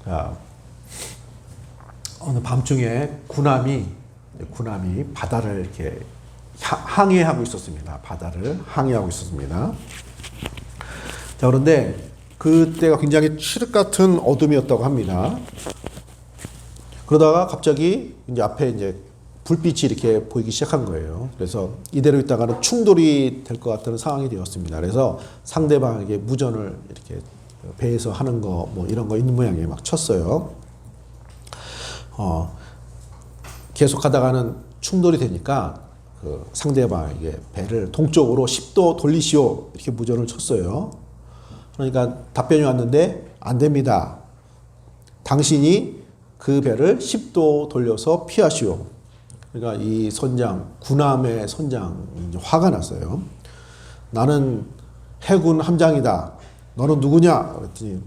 자, 어느 밤중에 군함이 바다를 이렇게 항해하고 있었습니다. 바다를 항해하고 있었습니다. 자, 그런데 그때가 굉장히 칠흑 같은 어둠이었다고 합니다. 그러다가 갑자기 이제 앞에 이제 불빛이 이렇게 보이기 시작한 거예요. 그래서 이대로 있다가는 충돌이 될 것 같다는 상황이 되었습니다. 그래서 상대방에게 무전을 이렇게 배에서 하는 거 뭐 이런 거 있는 모양이에요. 막 쳤어요. 계속 하다가는 충돌이 되니까 그 상대방에게 배를 동쪽으로 10도 돌리시오 이렇게 무전을 쳤어요. 그러니까 답변이 왔는데 안 됩니다. 당신이 그 배를 10도 돌려서 피하시오. 그러니까 이 선장, 군함의 선장이 화가 났어요. 나는 해군 함장이다. 너는 누구냐? 그랬더니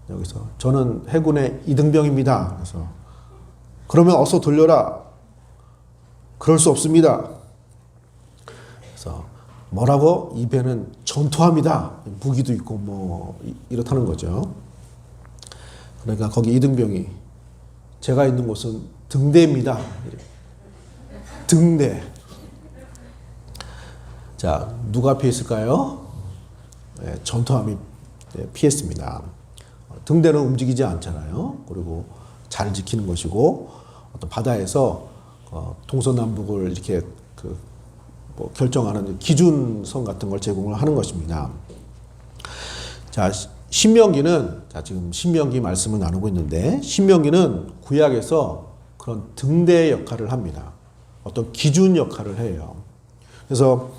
여기서 저는 해군의 이등병입니다. 그래서 그러면 어서 돌려라. 그럴 수 없습니다. 그래서 뭐라고? 이 배는 전투함이다. 무기도 있고 뭐 이렇다는 거죠. 그러니까 거기 이등병이 제가 있는 곳은 등대입니다. 등대. 자, 누가 피했을까요? 네, 전투함이 피했습니다. 등대는 움직이지 않잖아요. 그리고 잘 지키는 것이고 어떤 바다에서 동서남북을 이렇게 뭐 결정하는 기준선 같은 걸 제공을 하는 것입니다. 자, 신명기는 지금 신명기 말씀을 나누고 있는데 신명기는 구약에서 그런 등대 역할을 합니다. 어떤 기준 역할을 해요. 그래서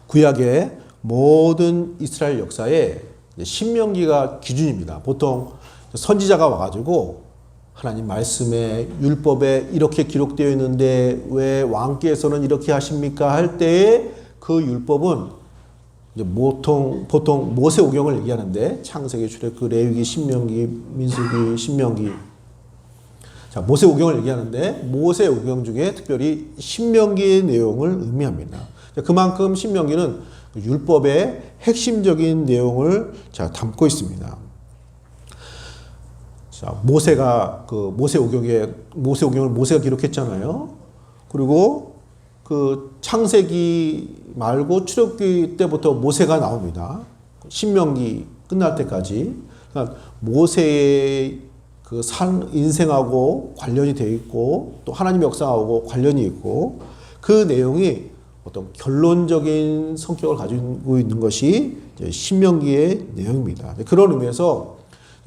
구약의 모든 이스라엘 역사에 신명기가 기준입니다. 보통 선지자가 와가지고 하나님 말씀에 율법에 이렇게 기록되어 있는데 왜 왕께서는 이렇게 하십니까? 할 때에 그 율법은 이제 보통 모세오경을 얘기하는데 창세기, 출애굽기, 레위기, 신명기, 민수기, 신명기. 자, 모세오경을 얘기하는데 모세오경 중에 특별히 신명기의 내용을 의미합니다. 그만큼 신명기는 율법의 핵심적인 내용을 담고 있습니다. 자, 모세가 모세오경을 모세가 기록했잖아요. 그리고 그 창세기 말고 출애굽기 때부터 모세가 나옵니다. 신명기 끝날 때까지. 그러니까 모세의 그 인생하고 관련이 되어 있고 또 하나님의 역사하고 관련이 있고 그 내용이 어떤 결론적인 성격을 가지고 있는 것이 신명기의 내용입니다. 그런 의미에서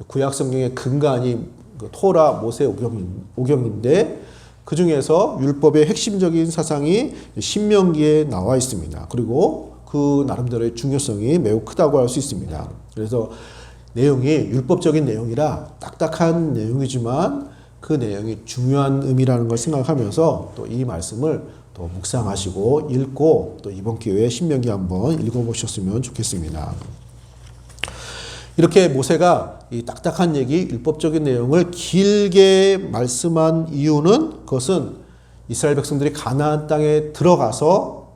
구약 성경의 근간이 토라, 모세 오경인데 그 중에서 율법의 핵심적인 사상이 신명기에 나와 있습니다. 그리고 그 나름대로의 중요성이 매우 크다고 할 수 있습니다. 그래서 내용이 율법적인 내용이라 딱딱한 내용이지만 그 내용이 중요한 의미라는 걸 생각하면서 또 이 말씀을 또 묵상하시고 읽고 또 이번 기회에 신명기 한번 읽어보셨으면 좋겠습니다. 이렇게 모세가 이 딱딱한 얘기, 율법적인 내용을 길게 말씀한 이유는 그것은 이스라엘 백성들이 가나안 땅에 들어가서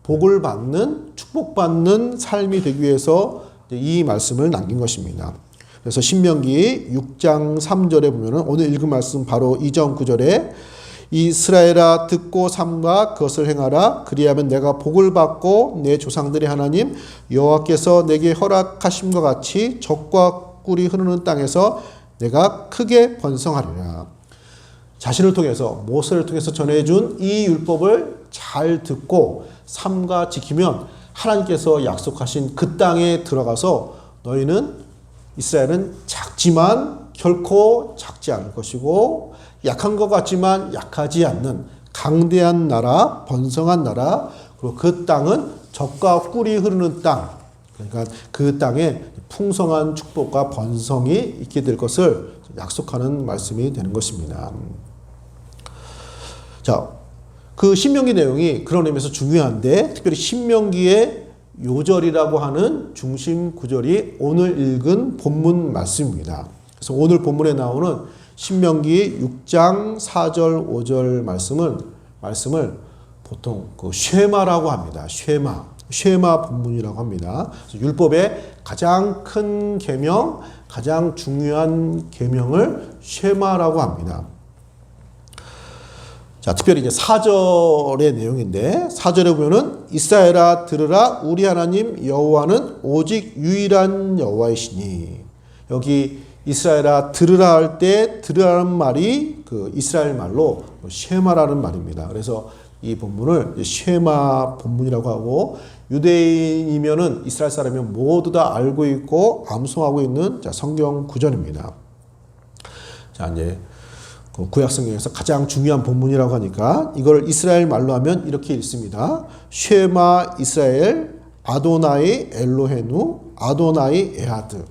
복을 받는, 축복받는 삶이 되기 위해서 이 말씀을 남긴 것입니다. 그래서 신명기 6장 3절에 보면은 오늘 읽은 말씀 바로 이전 9절에 이스라엘아 듣고 삼가 그것을 행하라. 그리하면 내가 복을 받고 내 조상들의 하나님 여호와께서 내게 허락하심과 같이 젖과 꿀이 흐르는 땅에서 내가 크게 번성하리라. 자신을 통해서 모세를 통해서 전해준 이 율법을 잘 듣고 삼가 지키면 하나님께서 약속하신 그 땅에 들어가서 너희는 이스라엘은 작지만 결코 작지 않을 것이고 약한 것 같지만 약하지 않는 강대한 나라, 번성한 나라, 그리고 그 땅은 젖과 꿀이 흐르는 땅, 그러니까 그 땅에 풍성한 축복과 번성이 있게 될 것을 약속하는 말씀이 되는 것입니다. 자, 그 신명기 내용이 그런 의미에서 중요한데 특별히 신명기의 요절이라고 하는 중심 구절이 오늘 읽은 본문 말씀입니다. 그래서 오늘 본문에 나오는 신명기 6장 4절 5절 말씀을 보통 그 쉐마라고 합니다. 쉐마 본문이라고 합니다. 율법의 가장 큰 계명, 가장 중요한 계명을 쉐마라고 합니다. 자, 특별히 이제 4절의 내용인데 4절에 보면은 이스라엘아 들으라 우리 하나님 여호와는 오직 유일한 여호와이시니. 여기 이스라엘아 들으라 할 때 들으라는 말이 그 이스라엘 말로 쉐마라는 말입니다. 그래서 이 본문을 쉐마 본문이라고 하고, 유대인이면은 이스라엘 사람이면 모두 다 알고 있고 암송하고 있는 성경 구절입니다. 자, 이제 구약 성경에서 가장 중요한 본문이라고 하니까 이걸 이스라엘 말로 하면 이렇게 읽습니다. 쉐마 이스라엘 아도나이 엘로헤누 아도나이 에하드.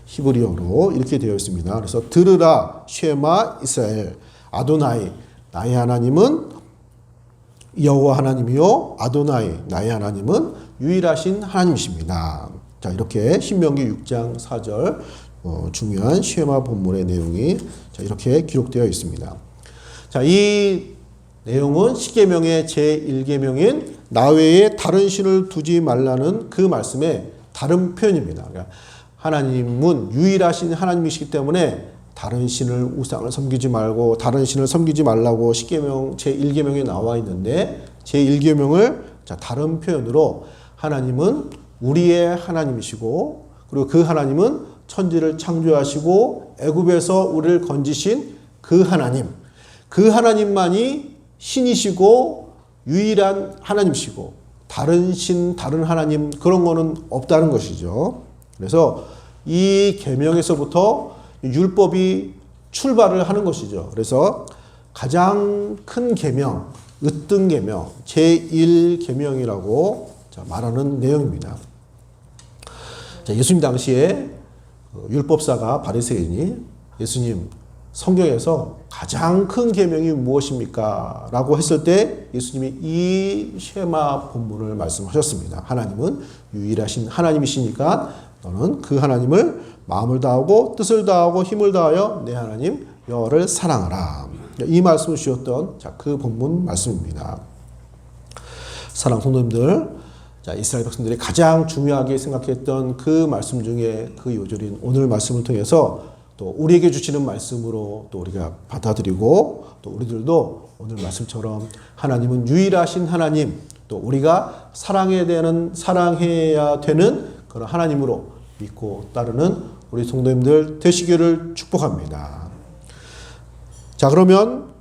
히브리어로 이렇게 되어 있습니다. 그래서 들으라 쉐마 이스라엘 아도나이 나의 하나님은 여호와 하나님이요 아도나이 나의 하나님은 유일하신 하나님이십니다. 자, 이렇게 신명기 6장 4절 중요한 쉐마 본문의 내용이 이렇게 기록되어 있습니다. 자, 이 내용은 십계명의 제1계명인 나 외에 다른 신을 두지 말라는 그 말씀의 다른 표현입니다. 그러니까 하나님은 유일하신 하나님이시기 때문에 다른 신을 우상을 섬기지 말고 다른 신을 섬기지 말라고 십계명 제1계명에 나와 있는데, 제1계명을 다른 표현으로 하나님은 우리의 하나님이시고, 그리고 그 하나님은 천지를 창조하시고 애굽에서 우리를 건지신 그 하나님, 그 하나님만이 신이시고 유일한 하나님이시고 다른 신, 다른 하나님 그런 거는 없다는 것이죠. 그래서 이 계명에서부터 율법이 출발을 하는 것이죠. 그래서 가장 큰 계명, 으뜸 계명, 제1계명이라고 말하는 내용입니다. 자, 예수님 당시에 율법사가 바리새인이 예수님 성경에서 가장 큰 계명이 무엇입니까? 라고 했을 때 예수님이 이 쉐마 본문을 말씀하셨습니다. 하나님은 유일하신 하나님이시니까 너는 그 하나님을 마음을 다하고 뜻을 다하고 힘을 다하여 내 하나님 여호와를 사랑하라. 이 말씀을 주셨던 그 본문 말씀입니다. 사랑하는 성도님들, 이스라엘 백성들이 가장 중요하게 생각했던 그 말씀 중에 그 요절인 오늘 말씀을 통해서 또 우리에게 주시는 말씀으로 또 우리가 받아들이고, 또 우리들도 오늘 말씀처럼 하나님은 유일하신 하나님, 또 우리가 사랑해야 되는 그런 하나님으로 믿고 따르는 우리 성도님들 되시기를 축복합니다. 자, 그러면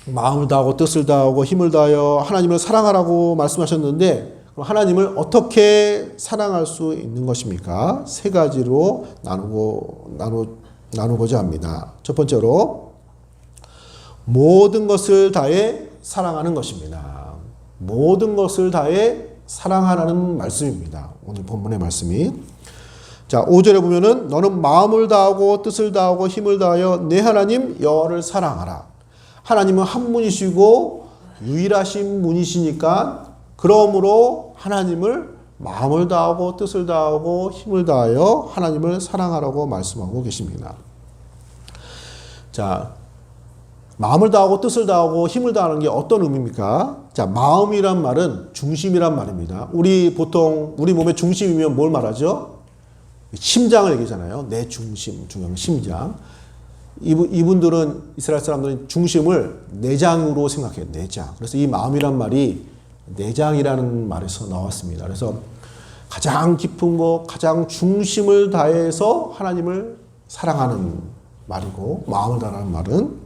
마음을 다하고 뜻을 다하고 힘을 다하여 하나님을 사랑하라고 말씀하셨는데, 그럼 하나님을 어떻게 사랑할 수 있는 것입니까? 세 가지로 나누고자 합니다. 첫 번째로 모든 것을 다해 사랑하는 것입니다. 모든 것을 다해 사랑하라는 말씀입니다. 오늘 본문의 말씀이. 자, 5절에 보면은 너는 마음을 다하고 뜻을 다하고 힘을 다하여 내 하나님 여호와를 사랑하라. 하나님은 한 분이시고 유일하신 분이시니까 그러므로 하나님을 마음을 다하고 뜻을 다하고 힘을 다하여 하나님을 사랑하라고 말씀하고 계십니다. 자, 마음을 다하고 뜻을 다하고 힘을 다하는 게 어떤 의미입니까? 자, 마음이란 말은 중심이란 말입니다. 우리 보통 우리 몸의 중심이면 뭘 말하죠? 심장을 얘기하잖아요. 내 중심, 심장. 이분들은 이스라엘 사람들은 중심을 내장으로 생각해요. 내장. 그래서 이 마음이란 말이 내장이라는 말에서 나왔습니다. 그래서 가장 깊은 것, 가장 중심을 다해서 하나님을 사랑하는 말이고, 마음을 다하라는 말은,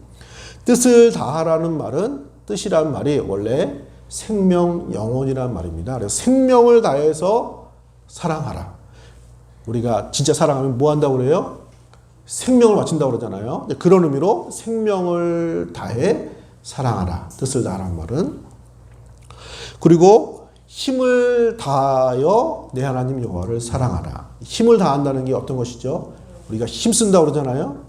뜻을 다하라는 말은, 뜻이라는 말이 원래 생명, 영혼이라는 말입니다. 그래서 생명을 다해서 사랑하라. 우리가 진짜 사랑하면 뭐 한다고 그래요? 생명을 바친다고 그러잖아요. 그런 의미로 생명을 다해 사랑하라. 뜻을 다하라는 말은. 그리고 힘을 다하여 내 하나님 여호와를 사랑하라. 힘을 다한다는 게 어떤 것이죠? 우리가 힘쓴다고 그러잖아요.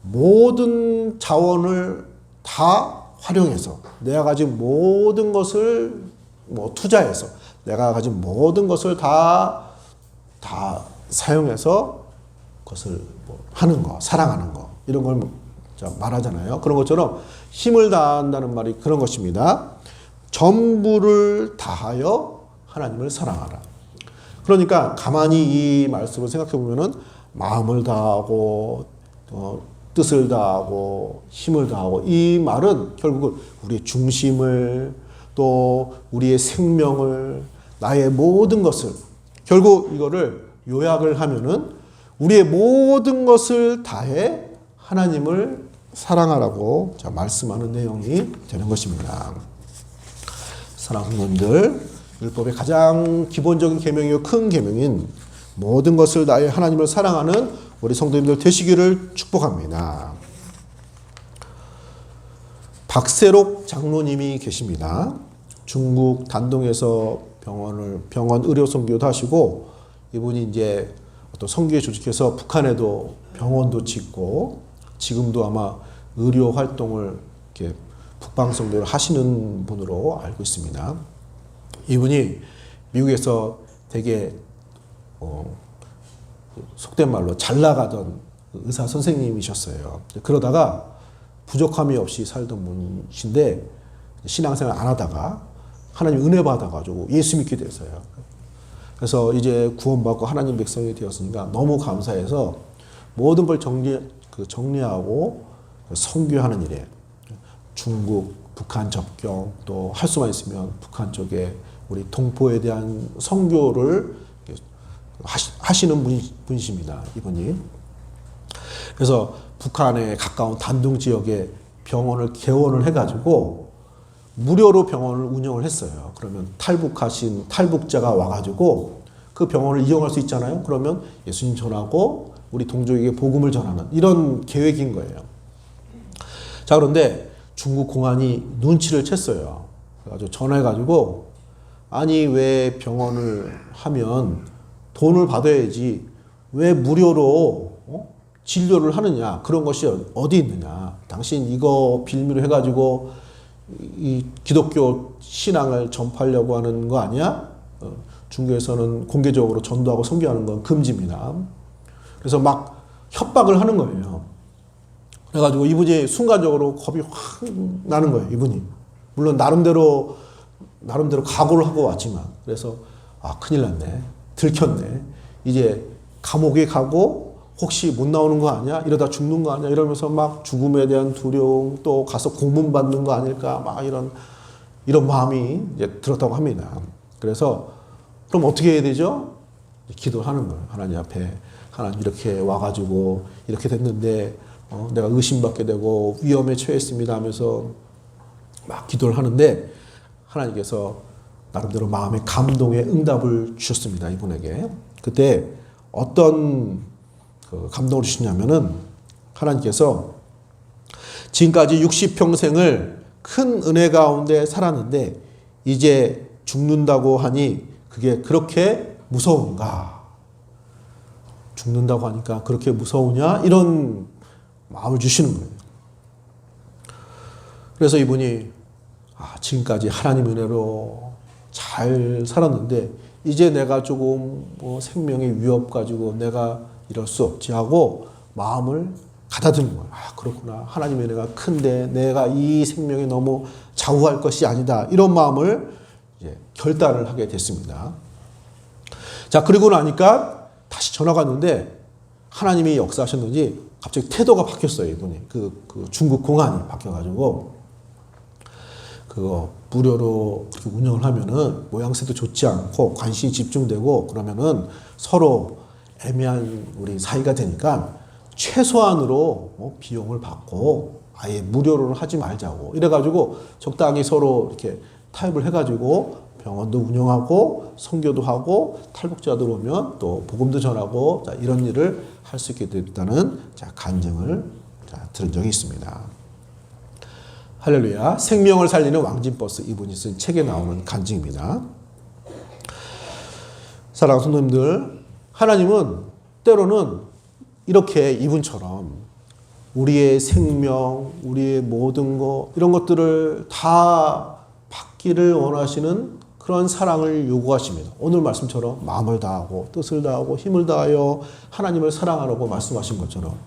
모든 자원을 다 활용해서 내가 가진 모든 것을 투자해서 내가 가진 모든 것을 다 사용해서 그것을 하는 거, 사랑하는 거, 이런 걸 말하잖아요. 그런 것처럼 힘을 다한다는 말이 그런 것입니다. 전부를 다하여 하나님을 사랑하라. 그러니까 가만히 이 말씀을 생각해 보면은 마음을 다하고 뜻을 다하고 힘을 다하고 이 말은 결국은 우리의 중심을 또 우리의 생명을 나의 모든 것을 결국 이거를 요약을 하면은 우리의 모든 것을 다해 하나님을 사랑하라고 말씀하는 내용이 되는 것입니다. 사랑하는 분들, 율법의 가장 기본적인 계명이요 큰 계명인 모든 것을 다해 하나님을 사랑하는 우리 성도님들 되시기를 축복합니다. 박세록 장로님이 계십니다. 중국 단동에서 병원 의료 선교도 하시고 이분이 이제 어떤 선교에 조직해서 북한에도 병원도 짓고 지금도 아마 의료 활동을 이렇게 북방성도를 하시는 분으로 알고 있습니다. 이분이 미국에서 되게 속된 말로 잘 나가던 의사 선생님이셨어요. 그러다가 부족함이 없이 살던 분이신데 신앙생활 안 하다가 하나님 은혜 받아가지고 예수 믿게 됐어요. 그래서 이제 구원받고 하나님 백성이 되었으니까 너무 감사해서 모든 걸 정리하고 선교하는 일에 중국, 북한 접경 또 할 수만 있으면 북한 쪽에 우리 동포에 대한 선교를 하시는 분이십니다. 이분이. 그래서 북한에 가까운 단둥 지역에 병원을 개원을 해가지고 무료로 병원을 운영을 했어요. 그러면 탈북자가 와가지고 그 병원을 이용할 수 있잖아요. 그러면 예수님 전하고 우리 동족에게 복음을 전하는 이런 계획인 거예요. 자, 그런데 중국 공안이 눈치를 챘어요. 그래가지고 전화해가지고 아니 왜 병원을 하면 돈을 받아야지 왜 무료로 진료를 하느냐 그런 것이 어디 있느냐 당신 이거 빌미로 해가지고 이 기독교 신앙을 전파하려고 하는 거 아니야? 중국에서는 공개적으로 전도하고 선교하는 건 금지입니다. 그래서 막 협박을 하는 거예요. 그래가지고 이분이 순간적으로 겁이 확 나는 거예요. 이분이 물론 나름대로 각오를 하고 왔지만 그래서 큰일 났네, 들켰네, 이제 감옥에 가고 혹시 못 나오는 거 아니야? 이러다 죽는 거 아니야? 이러면서 막 죽음에 대한 두려움 또 가서 고문 받는 거 아닐까? 막 이런 마음이 이제 들었다고 합니다. 그래서 그럼 어떻게 해야 되죠? 기도하는 거예요. 하나님 앞에 하나님 이렇게 와가지고 이렇게 됐는데 내가 의심받게 되고 위험에 처했습니다 하면서 막 기도를 하는데 하나님께서 나름대로 마음의 감동의 응답을 주셨습니다. 이분에게. 그때 어떤 감동을 주시냐면은 하나님께서 지금까지 60평생을 큰 은혜 가운데 살았는데 이제 죽는다고 하니 그게 그렇게 무서운가? 죽는다고 하니까 그렇게 무서우냐? 이런 마음을 주시는 거예요. 그래서 이분이 지금까지 하나님 은혜로 잘 살았는데 이제 내가 조금 생명의 위협 가지고 내가 이럴 수 없지 하고 마음을 가다듬는 거예요. 그렇구나. 하나님의 은혜가 큰데 내가 이 생명에 너무 좌우할 것이 아니다. 이런 마음을 이제 결단을 하게 됐습니다. 자, 그리고 나니까 다시 전화가 왔는데 하나님이 역사하셨는지 갑자기 태도가 바뀌었어요. 이분이. 그 중국 공안이 바뀌어가지고 그거 무료로 운영을 하면은 모양새도 좋지 않고 관심이 집중되고 그러면은 서로 애매한 우리 사이가 되니까 최소한으로 비용을 받고 아예 무료로는 하지 말자고 이래가지고 적당히 서로 이렇게 타협을 해가지고 병원도 운영하고 선교도 하고 탈북자들 오면 또 복음도 전하고 이런 일을 할 수 있게 됐다는 간증을 들은 적이 있습니다. 할렐루야. 생명을 살리는 왕진버스 이분이 쓴 책에 나오는 간증입니다. 사랑하는 성도님들, 하나님은 때로는 이렇게 이분처럼 우리의 생명, 우리의 모든 것 이런 것들을 다 받기를 원하시는 그런 사랑을 요구하십니다. 오늘 말씀처럼 마음을 다하고 뜻을 다하고 힘을 다하여 하나님을 사랑하라고 말씀하신 것처럼.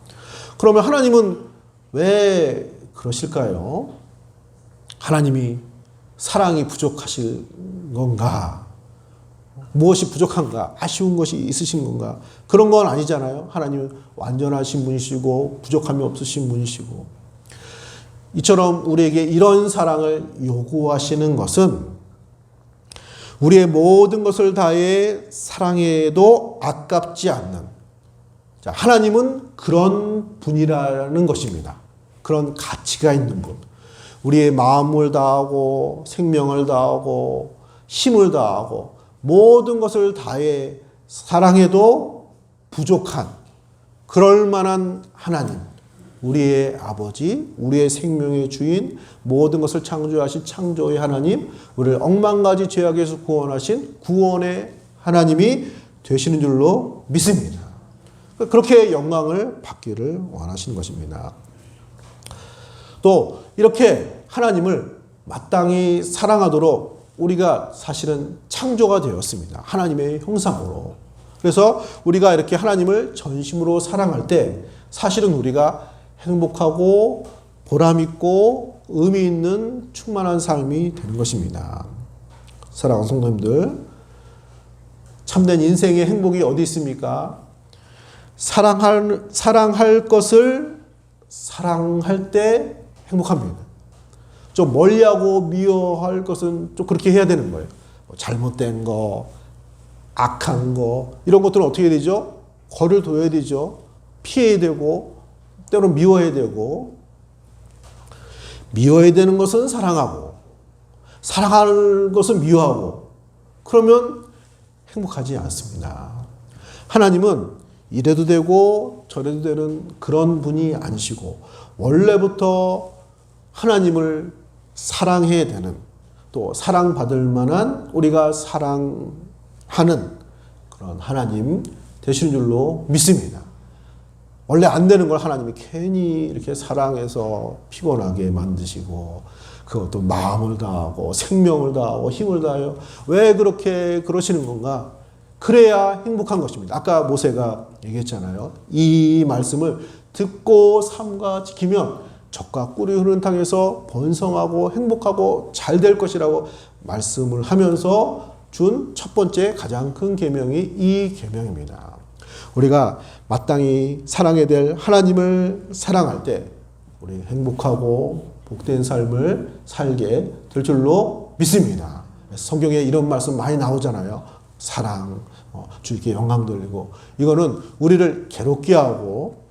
그러면 하나님은 왜 그러실까요? 하나님이 사랑이 부족하실 건가? 무엇이 부족한가? 아쉬운 것이 있으신 건가? 그런 건 아니잖아요. 하나님은 완전하신 분이시고 부족함이 없으신 분이시고, 이처럼 우리에게 이런 사랑을 요구하시는 것은 우리의 모든 것을 다해 사랑해도 아깝지 않는, 자, 하나님은 그런 분이라는 것입니다. 그런 가치가 있는 분. 우리의 마음을 다하고 생명을 다하고 힘을 다하고 모든 것을 다해 사랑해도 부족한, 그럴 만한 하나님, 우리의 아버지, 우리의 생명의 주인, 모든 것을 창조하신 창조의 하나님, 우리를 억만가지 죄악에서 구원하신 구원의 하나님이 되시는 줄로 믿습니다. 그렇게 영광을 받기를 원하시는 것입니다. 또 이렇게 하나님을 마땅히 사랑하도록 우리가 사실은 창조가 되었습니다. 하나님의 형상으로. 그래서 우리가 이렇게 하나님을 전심으로 사랑할 때 사실은 우리가 행복하고 보람있고 의미 있는 충만한 삶이 되는 것입니다. 사랑하는 성도님들, 참된 인생의 행복이 어디 있습니까? 사랑할 것을 사랑할 때 행복합니다. 좀 멀리하고 미워할 것은 좀 그렇게 해야 되는 거예요. 잘못된 거, 악한 거, 이런 것들은 어떻게 해야 되죠? 거리를 둬야 되죠. 피해야 되고, 때로는 미워해야 되고, 미워해야 되는 것은 사랑하고, 사랑하는 것은 미워하고, 그러면 행복하지 않습니다. 하나님은 이래도 되고 저래도 되는 그런 분이 아니시고, 원래부터 하나님을 사랑해야 되는, 또 사랑받을 만한, 우리가 사랑하는 그런 하나님 되시는 줄로 믿습니다. 원래 안 되는 걸 하나님이 괜히 이렇게 사랑해서 피곤하게 만드시고, 그것도 마음을 다하고 생명을 다하고 힘을 다하여 왜 그렇게 그러시는 건가? 그래야 행복한 것입니다. 아까 모세가 얘기했잖아요. 이 말씀을 듣고 삼가 지키면 젖과 꿀이 흐르는 땅에서 번성하고 행복하고 잘 될 것이라고 말씀을 하면서 준 첫 번째 가장 큰 계명이 이 계명입니다. 우리가 마땅히 사랑해야 될 하나님을 사랑할 때 우리 행복하고 복된 삶을 살게 될 줄로 믿습니다. 성경에 이런 말씀 많이 나오잖아요. 사랑, 주님께 영광 돌리고, 이거는 우리를 괴롭게 하고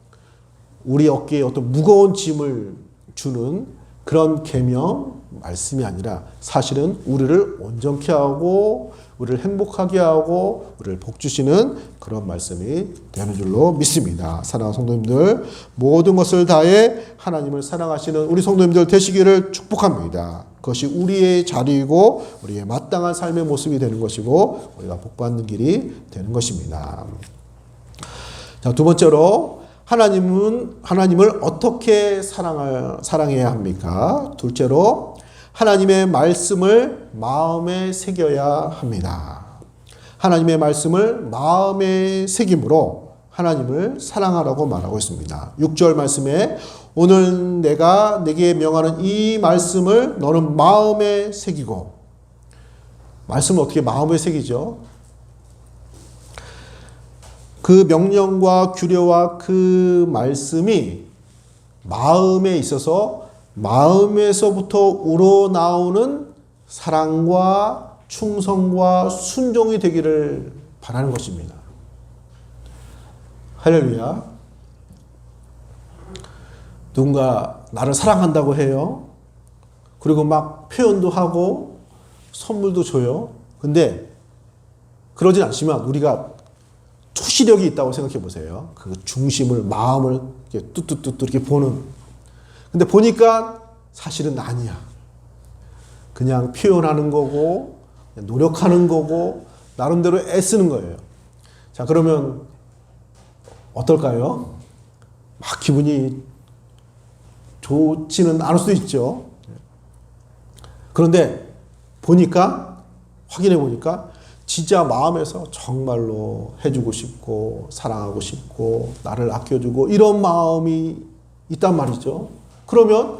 우리 어깨에 어떤 무거운 짐을 주는 그런 계명 말씀이 아니라 사실은 우리를 온전케 하고 우리를 행복하게 하고 우리를 복주시는 그런 말씀이 되는 줄로 믿습니다. 사랑하는 성도님들, 모든 것을 다해 하나님을 사랑하시는 우리 성도님들 되시기를 축복합니다. 그것이 우리의 자리이고 우리의 마땅한 삶의 모습이 되는 것이고 우리가 복받는 길이 되는 것입니다. 자, 두 번째로 하나님을 어떻게 사랑해야 합니까? 둘째로 하나님의 말씀을 마음에 새겨야 합니다. 하나님의 말씀을 마음에 새김으로 하나님을 사랑하라고 말하고 있습니다. 6절 말씀에 오늘 내가 네게 명하는 이 말씀을 너는 마음에 새기고, 말씀을 어떻게 마음에 새기죠? 그 명령과 규례와 그 말씀이 마음에 있어서 마음에서부터 우러나오는 사랑과 충성과 순종이 되기를 바라는 것입니다. 할렐루야. 누군가 나를 사랑한다고 해요. 그리고 막 표현도 하고 선물도 줘요. 근데 그러진 않지만 우리가 투시력이 있다고 생각해 보세요. 그 중심을, 마음을 이렇게 뚜뚜뚜뚜 이렇게 보는. 근데 보니까 사실은 아니야. 그냥 표현하는 거고, 노력하는 거고, 나름대로 애쓰는 거예요. 자, 그러면 어떨까요? 막 기분이 좋지는 않을 수도 있죠. 그런데 보니까, 확인해 보니까 진짜 마음에서 정말로 해주고 싶고 사랑하고 싶고 나를 아껴주고 이런 마음이 있단 말이죠. 그러면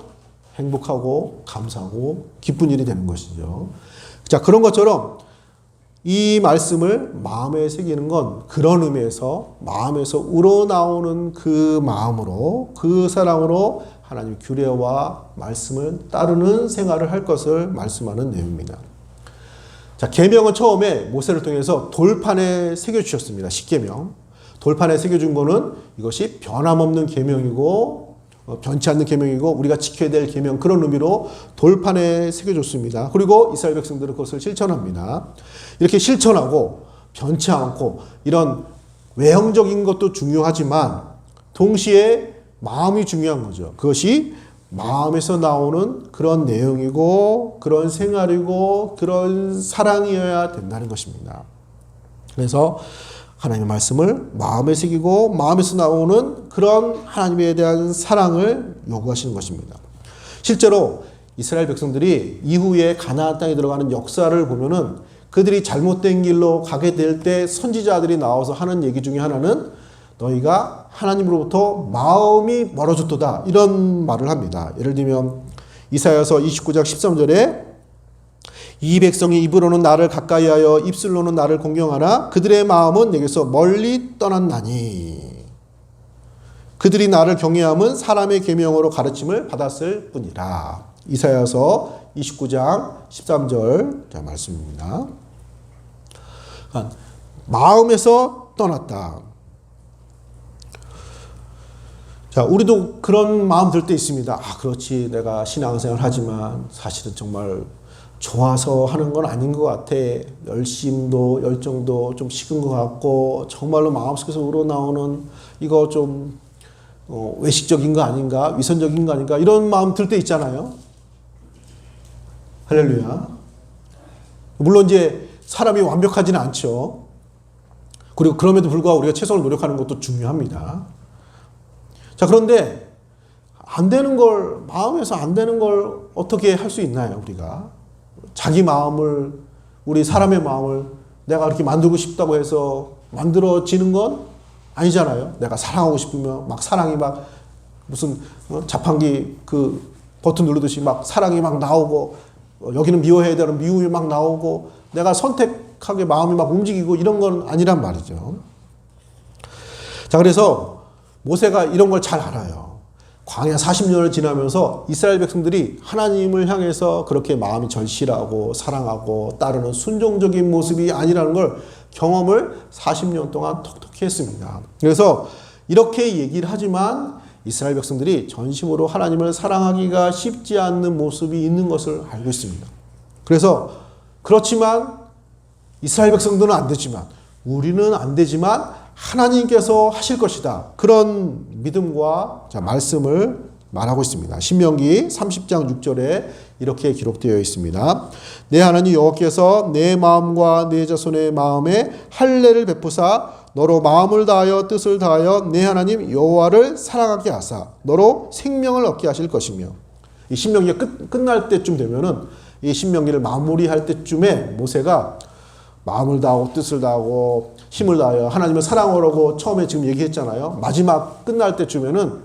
행복하고 감사하고 기쁜 일이 되는 것이죠. 자, 그런 것처럼 이 말씀을 마음에 새기는 건 그런 의미에서 마음에서 우러나오는 그 마음으로 그 사랑으로 하나님 규례와 말씀을 따르는 생활을 할 것을 말씀하는 내용입니다. 자, 계명은 처음에 모세를 통해서 돌판에 새겨주셨습니다. 십계명. 돌판에 새겨준 거는 이것이 변함없는 계명이고 변치 않는 계명이고 우리가 지켜야 될 계명, 그런 의미로 돌판에 새겨줬습니다. 그리고 이스라엘 백성들은 그것을 실천합니다. 이렇게 실천하고 변치 않고 이런 외형적인 것도 중요하지만 동시에 마음이 중요한 거죠. 그것이 마음에서 나오는 그런 내용이고 그런 생활이고 그런 사랑이어야 된다는 것입니다. 그래서 하나님의 말씀을 마음에 새기고 마음에서 나오는 그런 하나님에 대한 사랑을 요구하시는 것입니다. 실제로 이스라엘 백성들이 이후에 가나안 땅에 들어가는 역사를 보면은 그들이 잘못된 길로 가게 될 때 선지자들이 나와서 하는 얘기 중에 하나는 너희가 하나님으로부터 마음이 멀어졌도다, 이런 말을 합니다. 예를 들면 이사야서 29장 13절에 이 백성이 입으로는 나를 가까이하여 입술로는 나를 공경하나 그들의 마음은 내게서 멀리 떠났나니 그들이 나를 경외함은 사람의 계명으로 가르침을 받았을 뿐이라. 이사야서 29장 13절 자 말씀입니다. 마음에서 떠났다. 자, 우리도 그런 마음 들 때 있습니다. 아, 그렇지, 내가 신앙생활 하지만 사실은 정말 좋아서 하는 건 아닌 것 같아. 열심도 열정도 좀 식은 것 같고 정말로 마음속에서 우러나오는 이거 좀 외식적인 거 아닌가, 위선적인 거 아닌가, 이런 마음 들 때 있잖아요. 할렐루야. 물론 이제 사람이 완벽하지는 않죠. 그리고 그럼에도 불구하고 우리가 최선을 노력하는 것도 중요합니다. 자, 그런데 안 되는 걸, 마음에서 안 되는 걸 어떻게 할 수 있나요, 우리가? 자기 마음을, 우리 사람의 마음을 내가 그렇게 만들고 싶다고 해서 만들어지는 건 아니잖아요. 내가 사랑하고 싶으면 막 사랑이 막 무슨 자판기 그 버튼 누르듯이 막 사랑이 막 나오고 여기는 미워해야 되는 미움이 막 나오고 내가 선택하게 마음이 막 움직이고 이런 건 아니란 말이죠. 자, 그래서 모세가 이런 걸 잘 알아요. 광야 40년을 지나면서 이스라엘 백성들이 하나님을 향해서 그렇게 마음이 절실하고 사랑하고 따르는 순종적인 모습이 아니라는 걸 경험을 40년 동안 톡톡히 했습니다. 그래서 이렇게 얘기를 하지만 이스라엘 백성들이 전심으로 하나님을 사랑하기가 쉽지 않는 모습이 있는 것을 알고 있습니다. 그래서 그렇지만 이스라엘 백성들은 안 되지만 우리는 안 되지만 하나님께서 하실 것이다. 그런 믿음과 말씀을 말하고 있습니다. 신명기 30장 6절에 이렇게 기록되어 있습니다. 내 하나님 여호와께서 내 마음과 내 자손의 마음에 할례를 베푸사 너로 마음을 다하여 뜻을 다하여 내 하나님 여호와를 사랑하게 하사 너로 생명을 얻게 하실 것이며, 이 신명기가 끝날 때쯤 되면은 이 신명기를 마무리할 때쯤에 모세가 마음을 다하고 뜻을 다하고 힘을 다하여 하나님을 사랑하라고 처음에 지금 얘기했잖아요. 마지막 끝날 때쯤에는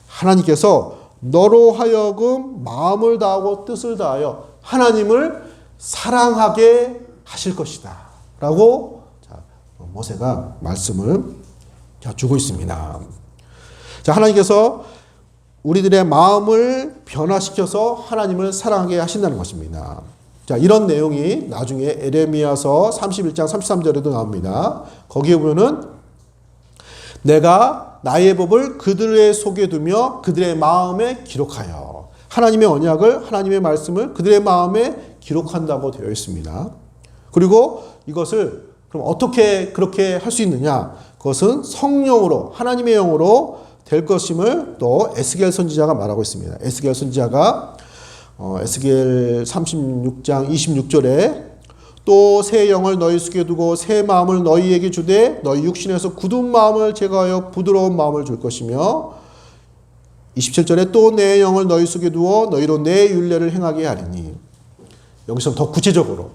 하나님께서 너로 하여금 마음을 다하고 뜻을 다하여 하나님을 사랑하게 하실 것이다 라고 모세가 말씀을 주고 있습니다. 자, 하나님께서 우리들의 마음을 변화시켜서 하나님을 사랑하게 하신다는 것입니다. 자, 이런 내용이 나중에 에레미야서 31장 33절에도 나옵니다. 거기에 보면은 내가 나의 법을 그들의 속에 두며 그들의 마음에 기록하여, 하나님의 언약을, 하나님의 말씀을 그들의 마음에 기록한다고 되어 있습니다. 그리고 이것을 그럼 어떻게 그렇게 할 수 있느냐? 그것은 성령으로, 하나님의 영으로 될 것임을 또 에스겔 선지자가 말하고 있습니다. 에스겔 선지자가 에스겔 36장 26절에 또 새 영을 너희 속에 두고 새 마음을 너희에게 주되 너희 육신에서 굳은 마음을 제거하여 부드러운 마음을 줄 것이며, 27절에 또 내 영을 너희 속에 두어 너희로 내 율례를 행하게 하리니. 여기서 더 구체적으로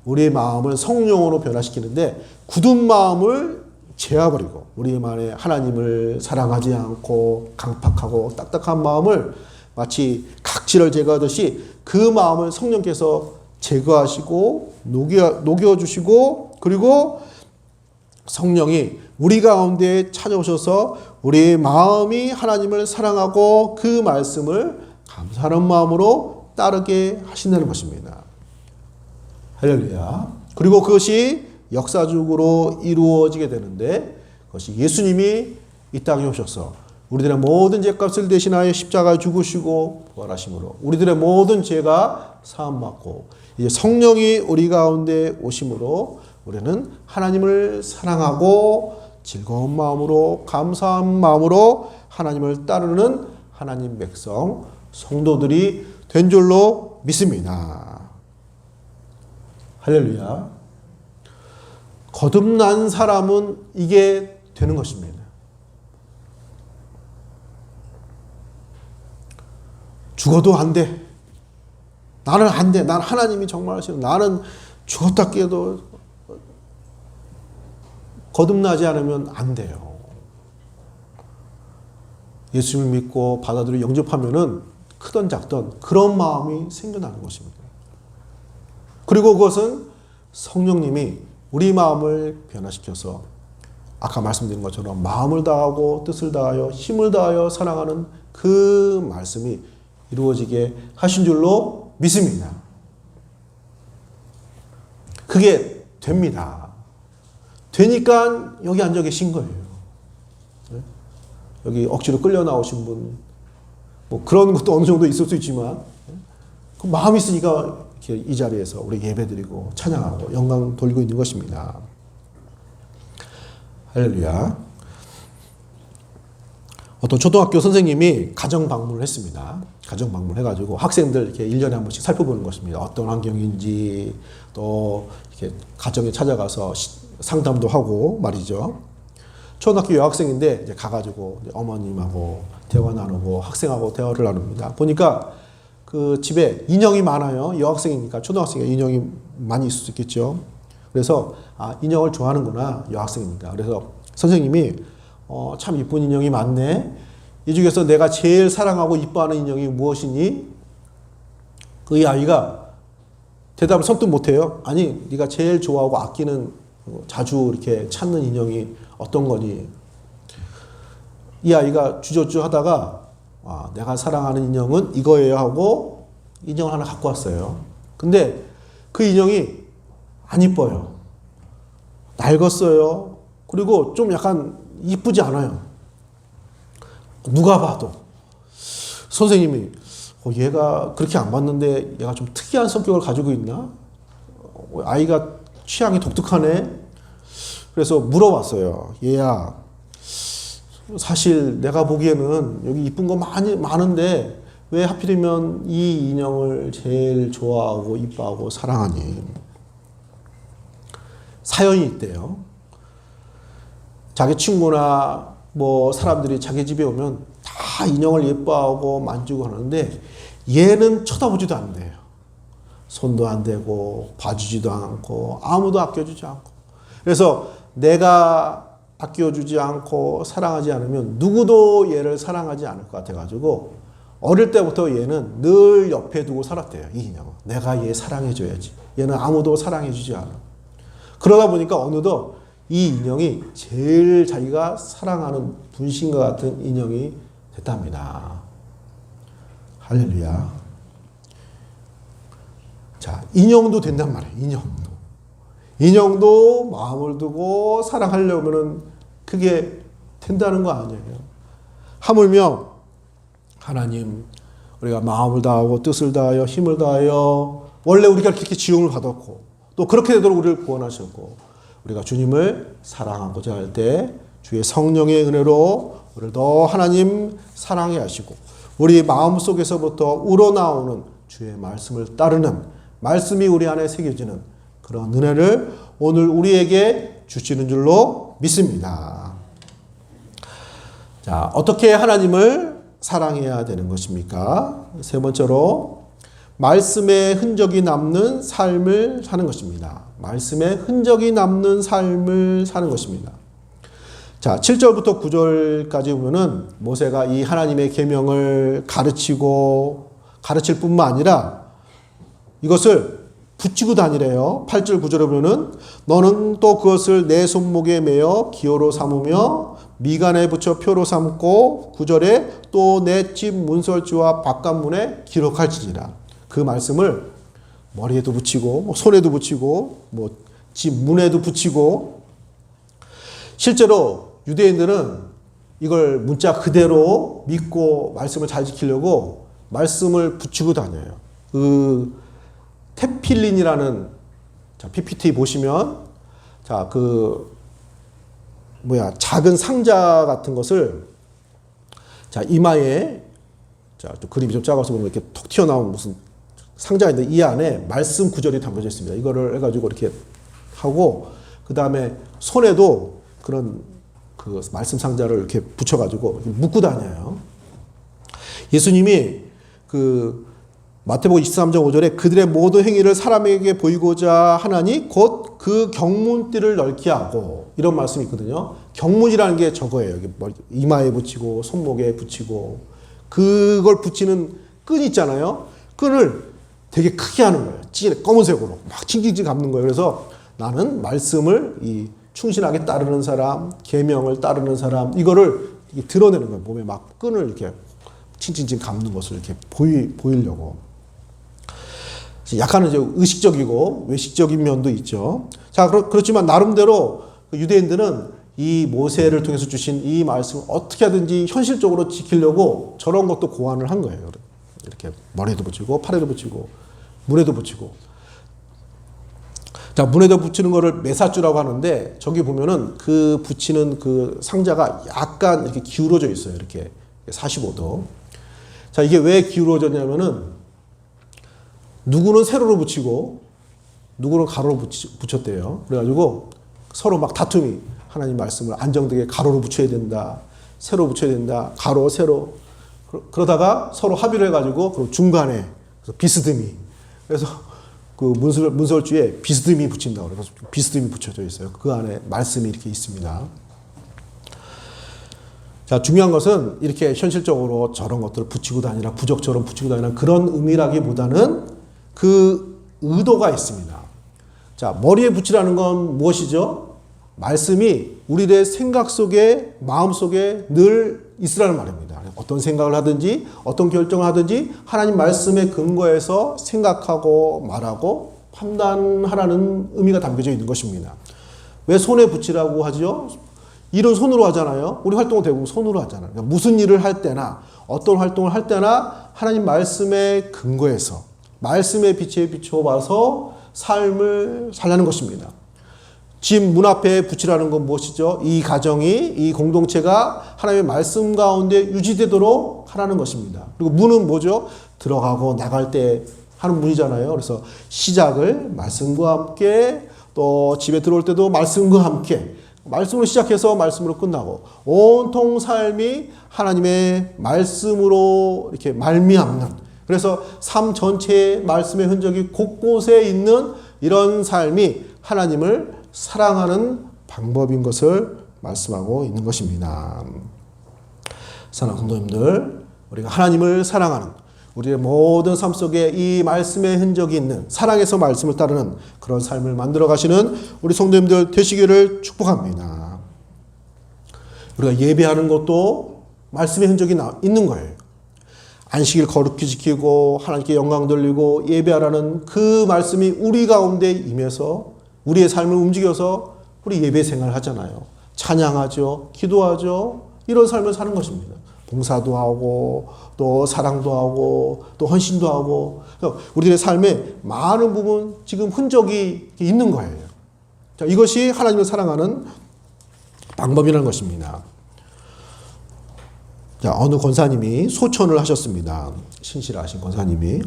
우리의 마음을 성령으로 변화시키는데 굳은 마음을 제어버리고 우리 안에 하나님을 사랑하지 않고 강팍하고 딱딱한 마음을 마치 각질을 제거하듯이 그 마음을 성령께서 제거하시고 녹여주시고 그리고 성령이 우리 가운데 찾아오셔서 우리의 마음이 하나님을 사랑하고 그 말씀을 감사하는 마음으로 따르게 하신다는 것입니다. 할렐루야. 그리고 그것이 역사적으로 이루어지게 되는데 그것이 예수님이 이 땅에 오셔서 우리들의 모든 죄값을 대신하여 십자가에 죽으시고 부활하심으로 우리들의 모든 죄가 사함받고 이제 성령이 우리 가운데 오심으로 우리는 하나님을 사랑하고 즐거운 마음으로 감사한 마음으로 하나님을 따르는 하나님 백성 성도들이 된 줄로 믿습니다. 할렐루야. 거듭난 사람은 이게 되는 것입니다. 죽어도 안 돼. 나는 안 돼. 난 하나님이 정말 싫어. 나는 죽었다 깨도 거듭나지 않으면 안 돼요. 예수를 믿고 받아들여 영접하면은 크던 작던 그런 마음이 생겨나는 것입니다. 그리고 그것은 성령님이 우리 마음을 변화시켜서 아까 말씀드린 것처럼 마음을 다하고 뜻을 다하여 힘을 다하여 사랑하는 그 말씀이 이루어지게 하신 줄로 믿습니다. 그게 됩니다. 되니까 여기 앉아 계신 거예요. 여기 억지로 끌려 나오신 분, 뭐 그런 것도 어느 정도 있을 수 있지만, 그 마음이 있으니까 이렇게 이 자리에서 우리 예배드리고 찬양하고 영광 돌리고 있는 것입니다. 할렐루야. 어떤 초등학교 선생님이 가정 방문을 했습니다. 가정 방문을 해가지고 학생들 이렇게 1년에 한 번씩 살펴보는 것입니다. 어떤 환경인지 또 이렇게 가정에 찾아가서 상담도 하고 말이죠. 초등학교 여학생인데 이제 가가지고 이제 어머님하고 대화 나누고 학생하고 대화를 나눕니다. 보니까 그 집에 인형이 많아요. 여학생이니까 초등학생이 인형이 많이 있을 수 있겠죠. 그래서 인형을 좋아하는구나 여학생이니까. 그래서 선생님이 참 이쁜 인형이 많네. 이 중에서 내가 제일 사랑하고 이뻐하는 인형이 무엇이니? 그 아이가 대답을 선뜻 못해요. 아니, 네가 제일 좋아하고 아끼는 자주 이렇게 찾는 인형이 어떤 거니? 이 아이가 주저주 하다가 내가 사랑하는 인형은 이거예요 하고 인형을 하나 갖고 왔어요. 근데 그 인형이 안 이뻐요. 낡았어요. 그리고 좀 약간 이쁘지 않아요. 누가 봐도. 선생님이 얘가 그렇게 안 봤는데 얘가 좀 특이한 성격을 가지고 있나? 아이가 취향이 독특하네. 그래서 물어봤어요. 얘야, 사실 내가 보기에는 여기 이쁜 거 많은데 왜 하필이면 이 인형을 제일 좋아하고 이뻐하고 사랑하니? 사연이 있대요. 자기 친구나 뭐 사람들이 자기 집에 오면 다 인형을 예뻐하고 만지고 하는데 얘는 쳐다보지도 않는데요. 손도 안 대고 봐주지도 않고 아무도 아껴주지 않고. 그래서 내가 아껴주지 않고 사랑하지 않으면 누구도 얘를 사랑하지 않을 것 같아가지고 어릴 때부터 얘는 늘 옆에 두고 살았대요. 이 인형은. 내가 얘 사랑해줘야지. 얘는 아무도 사랑해주지 않아. 그러다 보니까 어느덧 이 인형이 제일 자기가 사랑하는 분신과 같은 인형이 됐답니다. 할렐루야. 자, 인형도 된단 말이에요. 인형도 마음을 두고 사랑하려면은 그게 된다는 거 아니에요. 하물며 하나님, 우리가 마음을 다하고 뜻을 다하여 힘을 다하여 원래 우리가 그렇게 지음을 받았고 또 그렇게 되도록 우리를 구원하셨고 우리가 주님을 사랑하고자 할 때 주의 성령의 은혜로 우리를 더 하나님 사랑해 하시고 우리 마음속에서부터 우러나오는 주의 말씀을 따르는 말씀이 우리 안에 새겨지는 그런 은혜를 오늘 우리에게 주시는 줄로 믿습니다. 자, 어떻게 하나님을 사랑해야 되는 것입니까? 세 번째로 말씀의 흔적이 남는 삶을 사는 것입니다. 말씀의 흔적이 남는 삶을 사는 것입니다. 자, 7절부터 9절까지 보면은 모세가 이 하나님의 계명을 가르치고 가르칠 뿐만 아니라 이것을 붙이고 다니래요. 8절 9절에 보면은 너는 또 그것을 내 손목에 매어 기호로 삼으며 미간에 붙여 표로 삼고 9절에 또 내 집 문설주와 바깥문에 기록할지니라. 그 말씀을 머리에도 붙이고 손에도 붙이고 집 문에도 붙이고, 실제로 유대인들은 이걸 문자 그대로 믿고 말씀을 잘 지키려고 말씀을 붙이고 다녀요. 그 테필린이라는, 자, PPT 보시면, 자, 작은 상자 같은 것을, 자, 이마에, 자, 또 그림이 좀 작아서 보면 이렇게 톡 튀어나온 무슨 상자가 있는데 이 안에 말씀 구절이 담겨져 있습니다. 이거를 해가지고 이렇게 하고, 그 다음에 손에도 그런 그 말씀 상자를 이렇게 붙여가지고 묶고 다녀요. 예수님이 마태복음 23장 5절에 그들의 모든 행위를 사람에게 보이고자 하나니 곧 그 경문띠를 넓게 하고, 이런 말씀이 있거든요. 경문이라는 게 저거예요. 이마에 붙이고 손목에 붙이고, 그걸 붙이는 끈 있잖아요. 끈을 되게 크게 하는 거예요. 검은색으로 막 칭칭칭 감는 거예요. 그래서 나는 말씀을 충실하게 따르는 사람, 계명을 따르는 사람, 이거를 드러내는 거예요. 몸에 막 끈을 이렇게 칭칭칭 감는 것을 이렇게 보이려고. 약간은 이제 의식적이고 외식적인 면도 있죠. 자, 그렇지만 나름대로 유대인들은 이 모세를 통해서 주신 이 말씀을 어떻게 하든지 현실적으로 지키려고 저런 것도 고안을 한 거예요. 이렇게 머리에도 붙이고 팔에도 붙이고 문에도 붙이고. 자, 문에다 붙이는 거를 메사주라고 하는데, 저기 보면은 그 붙이는 그 상자가 약간 이렇게 기울어져 있어요. 이렇게 45도. 자, 이게 왜 기울어졌냐면은 누구는 세로로 붙이고 누구는 가로로 붙였대요. 그래가지고 서로 막 다툼이, 하나님 말씀을 안정되게 가로로 붙여야 된다, 세로 붙여야 된다, 가로, 세로. 그러다가 서로 합의를 해가지고 그 중간에 비스듬히, 그래서 그 문설주에 비스듬히 붙인다고 그래서 비스듬히 붙여져 있어요. 그 안에 말씀이 이렇게 있습니다. 자, 중요한 것은 이렇게 현실적으로 저런 것들을 붙이고 다니라, 부적처럼 붙이고 다니라, 그런 의미라기보다는 그 의도가 있습니다. 자, 머리에 붙이라는 건 무엇이죠? 말씀이 우리의 생각 속에, 마음 속에 늘 있으라는 말입니다. 어떤 생각을 하든지 어떤 결정을 하든지 하나님 말씀에 근거해서 생각하고 말하고 판단하라는 의미가 담겨져 있는 것입니다. 왜 손에 붙이라고 하죠? 일은 손으로 하잖아요. 우리 활동은 대부분 손으로 하잖아요. 그러니까 무슨 일을 할 때나 어떤 활동을 할 때나 하나님 말씀에 근거해서 말씀의 빛에 비춰봐서 삶을 살라는 것입니다. 집 문 앞에 붙이라는 건 무엇이죠? 이 가정이, 이 공동체가 하나님의 말씀 가운데 유지되도록 하라는 것입니다. 그리고 문은 뭐죠? 들어가고 나갈 때 하는 문이잖아요. 그래서 시작을 말씀과 함께, 또 집에 들어올 때도 말씀과 함께, 말씀으로 시작해서 말씀으로 끝나고, 온통 삶이 하나님의 말씀으로 이렇게 말미암는, 그래서 삶 전체에 말씀의 흔적이 곳곳에 있는 이런 삶이 하나님을 사랑하는 방법인 것을 말씀하고 있는 것입니다. 사랑하는 성도님들, 우리가 하나님을 사랑하는, 우리의 모든 삶 속에 이 말씀의 흔적이 있는, 사랑해서 말씀을 따르는 그런 삶을 만들어 가시는 우리 성도님들 되시기를 축복합니다. 우리가 예배하는 것도 말씀의 흔적이 있는 거예요. 안식일 거룩히 지키고 하나님께 영광 돌리고 예배하라는 그 말씀이 우리 가운데 임해서 우리의 삶을 움직여서 우리 예배 생활을 하잖아요. 찬양하죠. 기도하죠. 이런 삶을 사는 것입니다. 봉사도 하고 또 사랑도 하고 또 헌신도 하고, 우리의 삶에 많은 부분 지금 흔적이 있는 거예요. 자, 이것이 하나님을 사랑하는 방법이라는 것입니다. 자, 어느 권사님이 소천을 하셨습니다. 신실하신 권사님이.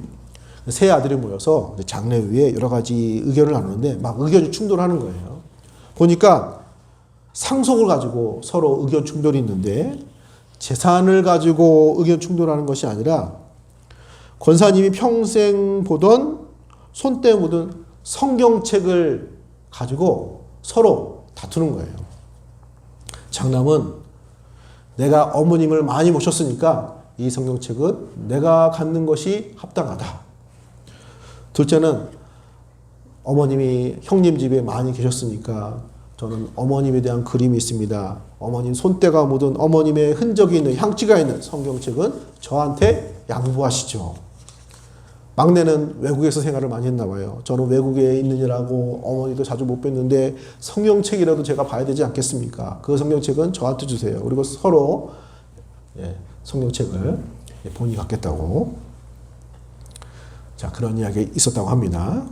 세 아들이 모여서 장례위에 여러 가지 의견을 나누는데 막 의견이 충돌하는 거예요. 보니까 상속을 가지고 서로 의견 충돌이 있는데, 재산을 가지고 의견 충돌하는 것이 아니라 권사님이 평생 보던 손때 묻은 성경책을 가지고 서로 다투는 거예요. 장남은 내가 어머님을 많이 모셨으니까 이 성경책은 내가 갖는 것이 합당하다. 둘째는 어머님이 형님 집에 많이 계셨으니까 저는 어머님에 대한 그림이 있습니다. 어머님 손때가 묻은 어머님의 흔적이 있는 향기가 있는 성경책은 저한테 양보하시죠. 막내는 외국에서 생활을 많이 했나 봐요. 저는 외국에 있느냐고 어머니도 자주 못 뵀는데 성경책이라도 제가 봐야 되지 않겠습니까? 그 성경책은 저한테 주세요. 그리고 서로 성경책을 본인이 갖겠다고. 자, 그런 이야기 있었다고 합니다.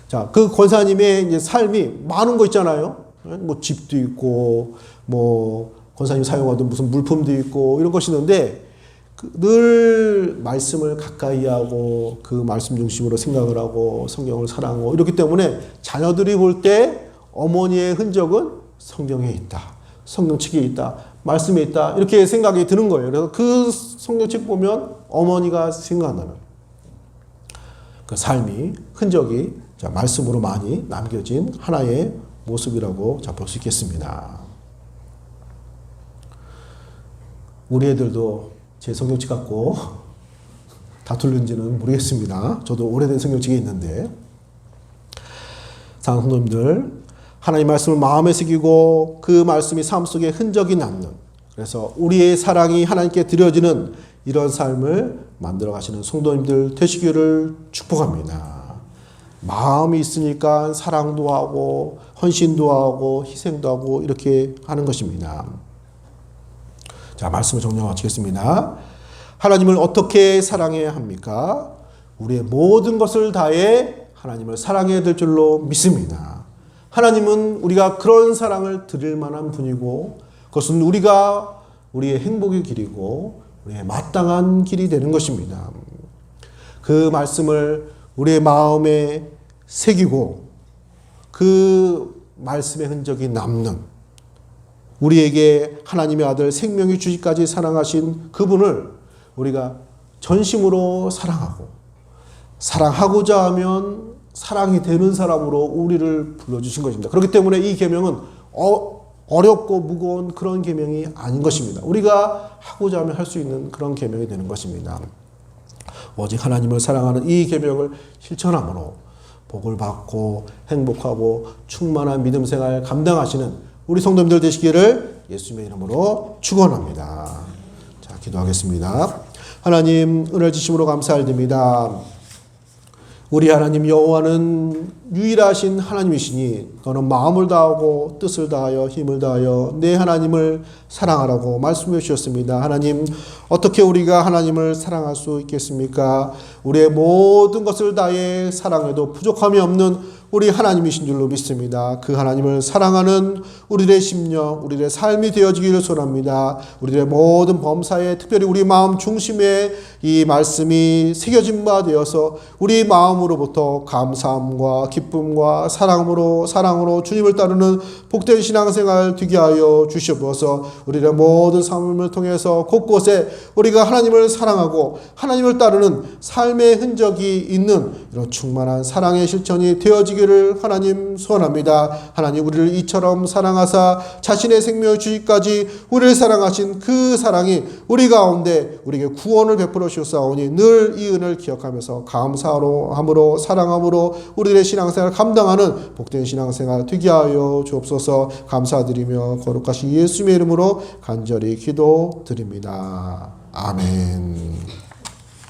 자, 그 권사님의 이제 삶이 많은 거 있잖아요. 뭐 집도 있고, 뭐 권사님 사용하던 무슨 물품도 있고 이런 것이 있는데 늘 말씀을 가까이 하고 그 말씀 중심으로 생각을 하고 성경을 사랑하고 이렇기 때문에 자녀들이 볼 때 어머니의 흔적은 성경에 있다. 성경책에 있다. 말씀에 있다. 이렇게 생각이 드는 거예요. 그래서 그 성경책 보면 어머니가 생각나는 그 삶이 흔적이 말씀으로 많이 남겨진 하나의 모습이라고 볼 수 있겠습니다. 우리 애들도 제 성경책 갖고 다툴는지는 모르겠습니다. 저도 오래된 성경책이 있는데 사랑하는 성도님들, 하나님 말씀을 마음에 새기고 그 말씀이 삶 속에 흔적이 남는, 그래서 우리의 사랑이 하나님께 드려지는 이런 삶을 만들어 가시는 성도님들 되시기를 축복합니다. 마음이 있으니까 사랑도 하고 헌신도 하고 희생도 하고 이렇게 하는 것입니다. 자, 말씀을 정리하고 마치겠습니다. 하나님을 어떻게 사랑해야 합니까? 우리의 모든 것을 다해 하나님을 사랑해야 될 줄로 믿습니다. 하나님은 우리가 그런 사랑을 드릴 만한 분이고 그것은 우리의 행복의 길이고 우리의 마땅한 길이 되는 것입니다. 그 말씀을 우리의 마음에 새기고 그 말씀의 흔적이 남는, 우리에게 하나님의 아들 생명의 주시까지 사랑하신 그분을 우리가 전심으로 사랑하고자 하면 사랑이 되는 사람으로 우리를 불러주신 것입니다. 그렇기 때문에 이 계명은 어렵고 무거운 그런 계명이 아닌 것입니다. 우리가 하고자 하면 할 수 있는 그런 계명이 되는 것입니다. 오직 하나님을 사랑하는 이 계명을 실천함으로 복을 받고 행복하고 충만한 믿음 생활 감당하시는 우리 성도님들 되시기를 예수님의 이름으로 축원합니다. 자, 기도하겠습니다. 하나님, 은혜 주심으로 감사드립니다. 우리 하나님 여호와는 유일하신 하나님이시니 너는 마음을 다하고 뜻을 다하여 힘을 다하여 내 하나님을 사랑하라고 말씀해 주셨습니다. 하나님, 어떻게 우리가 하나님을 사랑할 수 있겠습니까? 우리의 모든 것을 다해 사랑해도 부족함이 없는 우리 하나님이신 줄로 믿습니다. 그 하나님을 사랑하는 우리의 심령, 우리의 삶이 되어지기를 소원합니다. 우리의 모든 범사에 특별히 우리 마음 중심에 이 말씀이 새겨진 바 되어서 우리 마음으로부터 감사함과 기쁨과 사랑으로 주님을 따르는 복된 신앙생활 되게 하여 주시옵소서. 우리의 모든 삶을 통해서 곳곳에 우리가 하나님을 사랑하고 하나님을 따르는 삶의 흔적이 있는 이런 충만한 사랑의 실천이 되어지기를 하나님 소원합니다. 하나님, 우리를 이처럼 사랑하사 자신의 생명을 주기까지 우리를 사랑하신 그 사랑이 우리 가운데 우리에게 구원을 베풀어 주셨사오니 늘 이 은혜를 기억하면서 감사함으로 사랑함으로 우리들의 신앙생활을 감당하는 복된 신앙생활 되게 하여 주옵소서. 감사드리며 거룩하신 예수님의 이름으로 간절히 기도드립니다. 아멘.